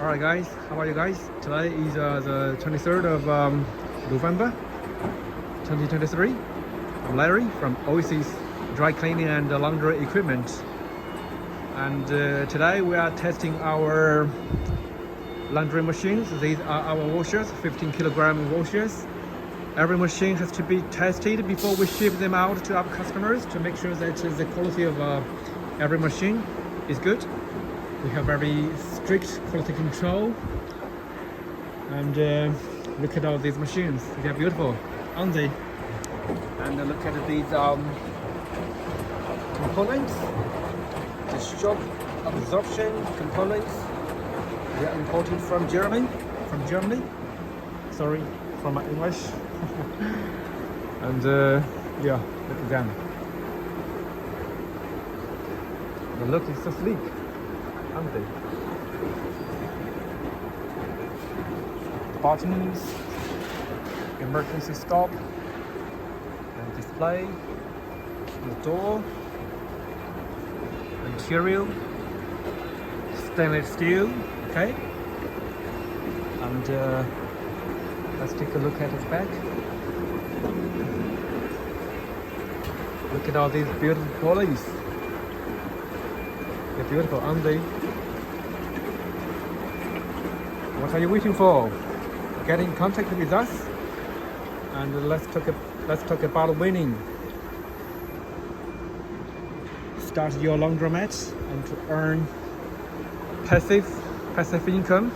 Alright guys, how are you guys? Today is the 23rd of November 2023. I'm Larry from Oasis Dry Cleaning and Laundry Equipment. And today we are testing our laundry machines. These are our washers, 15 kilogram washers. Every machine has to be tested before we ship them out to our customers to make sure that the quality of every machine is good. We have very strict quality control, and look at all these machines. They're beautiful, aren't they? And look at these components, the shock absorption components. They are imported from Germany. Sorry for my English. And yeah, look at them. The look is so sleek, aren't they? Buttons, emergency stop, and display, the door, material, stainless steel, okay? And let's take a look at its back. Look at all these beautiful pulleys. They're beautiful, aren't they? What are you waiting for? Get in contact with us, and let's talk about winning. Start your laundromat and to earn passive income.